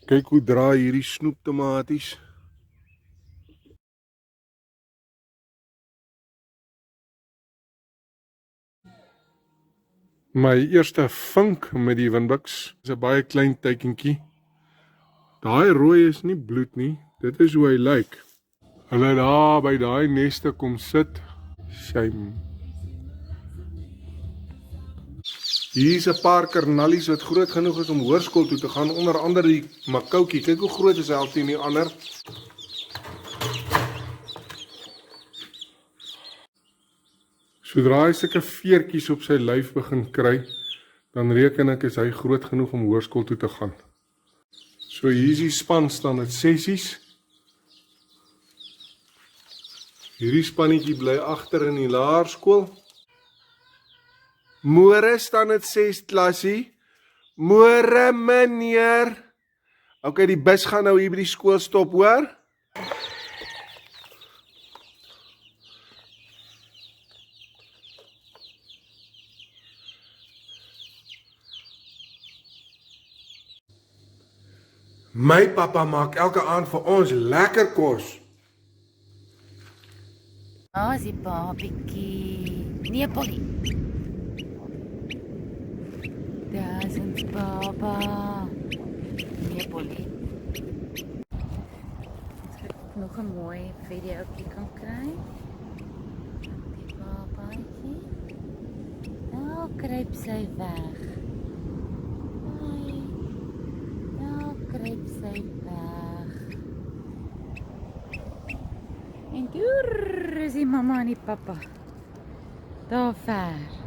Kyk hoe draai hierdie snoeptomaties. My eerste vink met die Winbuks is 'n baie klein teikentjie. Daai rooi is nie bloed nie, dit is hoe hy lyk. Hulle daar by daai neste kom sit. Shame. Hier is 'n paar karnallies wat groot genoeg is om hoërskool toe te gaan, onder andere die makoukie. Kyk hoe groot is hy al teen die ander. Sodra hy sulke veertjies op sy lyf begin kry, dan reken ek is hy groot genoeg om hoërskool toe te gaan. So hier is die span staan met 6sies. Hierdie spannetjie bly agter in die laerskool. Môre staan dit 6 klassie. Môre meneer. OK, die bus gaan nou hier by die skool stop, hoor? My pappa maak elke aand vir ons lekker kos. As die babiekie. Nee, Polly. Daar is baba. Nee, Polly. Ek nog 'n mooi videoetjie kan kry. Die babaatjie. Nou kruip sy weg. Ai. Nou kruip sy weg. En daar is die mamma en die pappa. Daar ver.